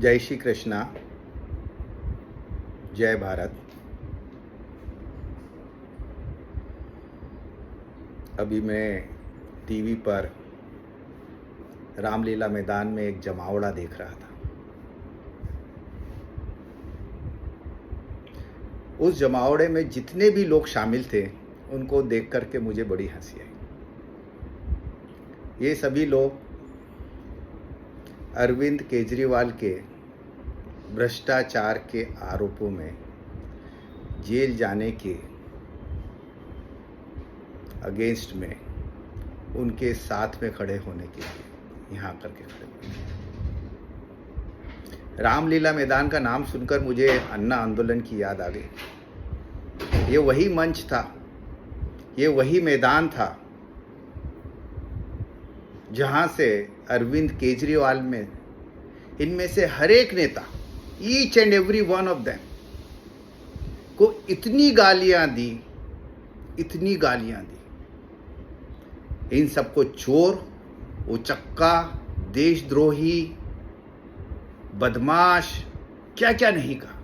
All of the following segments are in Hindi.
जय श्री कृष्णा, जय भारत। अभी मैं टीवी पर रामलीला मैदान में एक जमावड़ा देख रहा था। उस जमावड़े में जितने भी लोग शामिल थे उनको देख करके मुझे बड़ी हंसी आई। ये सभी लोग अरविंद केजरीवाल के भ्रष्टाचार के आरोपों में जेल जाने के अगेंस्ट में उनके साथ में खड़े होने के लिए यहाँ करके खड़े हुए। रामलीला मैदान का नाम सुनकर मुझे अन्ना आंदोलन की याद आ गई। ये वही मंच था, ये वही मैदान था जहाँ से अरविंद केजरीवाल में इनमें से हर एक नेता, each and every one of them को इतनी गालियां दी, इन सबको चोर, उचक्का, देशद्रोही, बदमाश, क्या क्या नहीं कहा।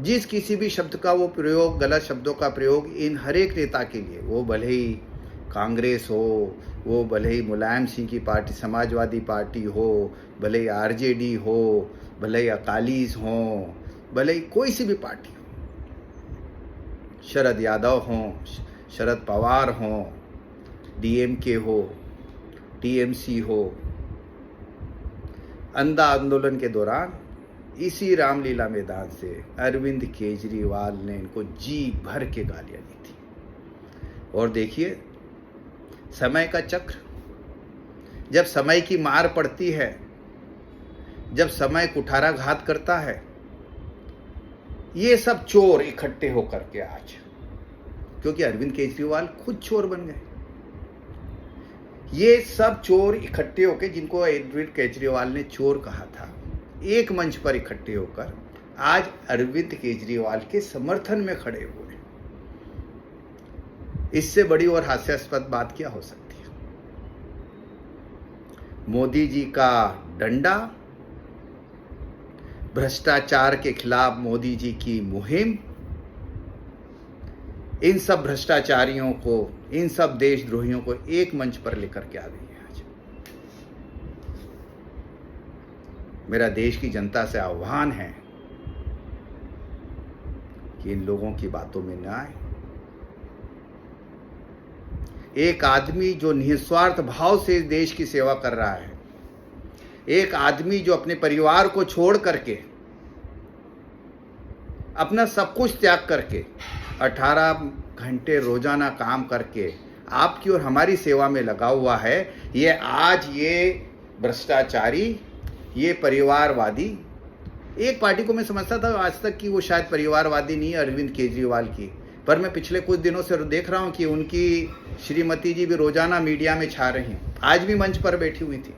जिस किसी भी शब्द का वो प्रयोग, गलत शब्दों का प्रयोग इन हर एक नेता के लिए, वो भले ही कांग्रेस हो, वो भले ही मुलायम सिंह की पार्टी समाजवादी पार्टी हो, भले ही आरजेडी हो, भले ही अकालीज हो, भले ही कोई सी भी पार्टी हो, शरद यादव हो, शरद पवार हो, डीएमके हो, टीएमसी हो, अंधा आंदोलन के दौरान इसी रामलीला मैदान से अरविंद केजरीवाल ने इनको जी भर के गालियां दी थी। और देखिए, समय का चक्र, जब समय की मार पड़ती है, जब समय कुठाराघात करता है, ये सब चोर इकट्ठे होकर के आज, क्योंकि अरविंद केजरीवाल खुद चोर बन गए, ये सब चोर इकट्ठे होकर, जिनको अरविंद केजरीवाल ने चोर कहा था, एक मंच पर इकट्ठे होकर आज अरविंद केजरीवाल के समर्थन में खड़े हुए। इससे बड़ी और हास्यास्पद बात क्या हो सकती है। मोदी जी का डंडा, भ्रष्टाचार के खिलाफ मोदी जी की मुहिम, इन सब भ्रष्टाचारियों को, इन सब देशद्रोहियों को एक मंच पर लेकर के आ गई है आज। मेरा देश की जनता से आह्वान है कि इन लोगों की बातों में न आए। एक आदमी जो निस्वार्थ भाव से इस देश की सेवा कर रहा है, एक आदमी जो अपने परिवार को छोड़ करके, अपना सब कुछ त्याग करके 18 घंटे रोजाना काम करके आपकी और हमारी सेवा में लगा हुआ है, ये आज ये भ्रष्टाचारी, ये परिवारवादी, एक पार्टी को मैं समझता था आज तक कि वो शायद परिवारवादी नहीं है, अरविंद केजरीवाल की, पर मैं पिछले कुछ दिनों से देख रहा हूं कि उनकी श्रीमती जी भी रोजाना मीडिया में छा रही हैं, आज भी मंच पर बैठी हुई थी।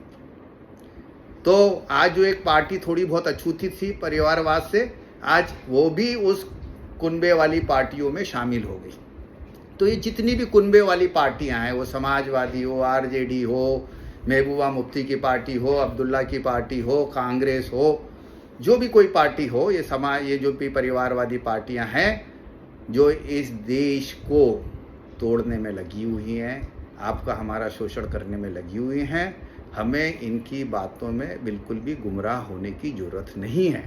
तो आज जो एक पार्टी थोड़ी बहुत अछूती थी परिवारवाद से, आज वो भी उस कुनबे वाली पार्टियों में शामिल हो गई। तो ये जितनी भी कुनबे वाली पार्टियां हैं, वो समाजवादी हो, आरजेडी हो, महबूबा मुफ्ती की पार्टी हो, अब्दुल्ला की पार्टी हो, कांग्रेस हो, जो भी कोई पार्टी हो, ये जो भी परिवारवादी पार्टियां हैं, जो इस देश को तोड़ने में लगी हुई हैं, आपका हमारा शोषण करने में लगी हुई हैं, हमें इनकी बातों में बिल्कुल भी गुमराह होने की जरूरत नहीं है।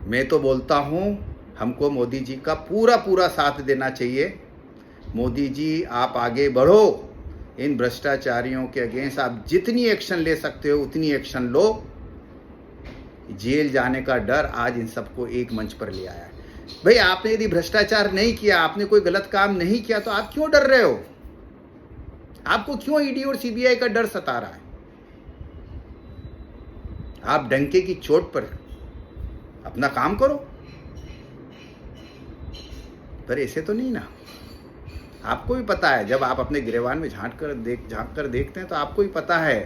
मैं तो बोलता हूं, हमको मोदी जी का पूरा साथ देना चाहिए। मोदी जी, आप आगे बढ़ो, इन भ्रष्टाचारियों के अगेंस्ट आप जितनी एक्शन ले सकते हो उतनी एक्शन लो। जेल जाने का डर आज इन सबको एक मंच पर ले आया है। भाई, आपने यदि भ्रष्टाचार नहीं किया, आपने कोई गलत काम नहीं किया, तो आप क्यों डर रहे हो? आपको क्यों ईडी और सीबीआई का डर सता रहा है? आप डंके की चोट पर अपना काम करो। पर ऐसे तो नहीं ना। आपको भी पता है, जब आप अपने गिरेबान में झांक कर देखते हैं तो आपको भी पता है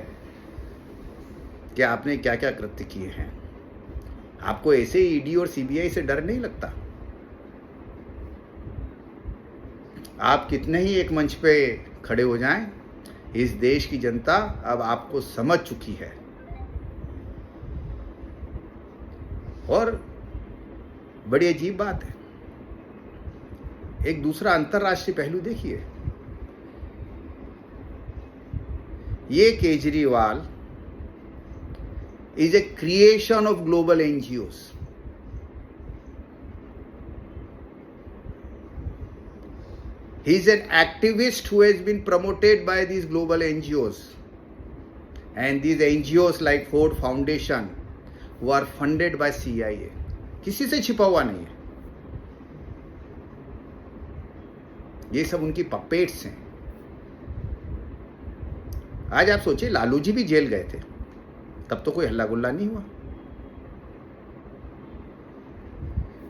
कि आपने क्या क्या कृत्य किए हैं। आपको ऐसे ईडी और सीबीआई से डर नहीं लगता। आप कितने ही एक मंच पे खड़े हो जाएं, इस देश की जनता अब आपको समझ चुकी है। और बड़ी अजीब बात है, एक दूसरा अंतर्राष्ट्रीय पहलू देखिए, ये Kejriwal is a creation of global NGOs. He is an activist who has been promoted by these global NGOs. And these NGOs like Ford Foundation who are funded by CIA. किसी से छिपा हुआ नहीं है, ये सब उनकी पपेट्स हैं। आज आप सोचिए, लालू जी भी जेल गए थे, तब तो कोई हल्ला गुल्ला नहीं हुआ।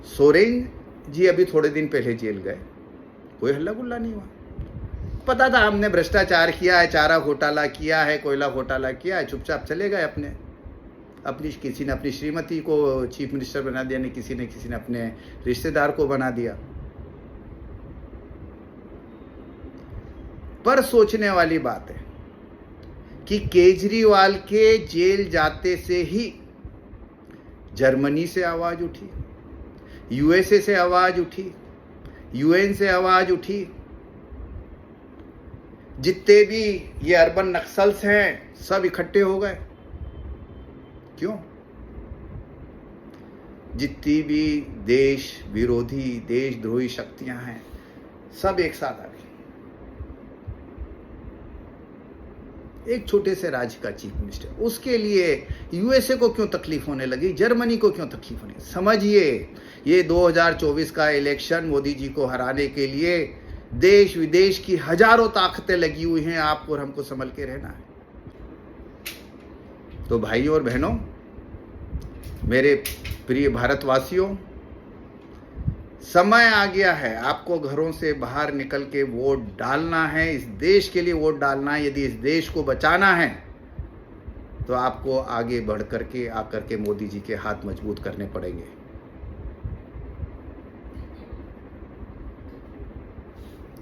सोरेन जी अभी थोड़े दिन पहले जेल गए, कोई हल्ला गुल्ला नहीं हुआ। पता था हमने भ्रष्टाचार किया है, चारा घोटाला किया है, कोयला घोटाला किया है, चुपचाप चले गए अपनी किसी ने अपनी श्रीमती को चीफ मिनिस्टर बना दिया, नहीं किसी ने अपने रिश्तेदार को बना दिया। पर सोचने वाली बात है कि केजरीवाल के जेल जाते से ही जर्मनी से आवाज उठी, यूएसए से आवाज उठी, यूएन से आवाज उठी, जितने भी ये अर्बन नक्सल्स हैं सब इकट्ठे हो गए। क्यों? जितनी भी देश विरोधी, देशद्रोही शक्तियां हैं सब एक साथ आ गई। एक छोटे से राज्य का चीफ मिनिस्टर, उसके लिए यूएसए को क्यों तकलीफ होने लगी, जर्मनी को क्यों तकलीफ होने? समझिए, ये 2024 का इलेक्शन मोदी जी को हराने के लिए देश विदेश की हजारों ताकतें लगी हुई हैं, आपको और हमको संभल के रहना है। तो भाइयों और बहनों, मेरे प्रिय भारतवासियों, समय आ गया है, आपको घरों से बाहर निकल के वोट डालना है, इस देश के लिए वोट डालना है। यदि इस देश को बचाना है तो आपको आगे बढ़ करके आकर के मोदी जी के हाथ मजबूत करने पड़ेंगे।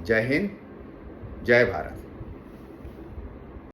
जय हिंद, जय भारत।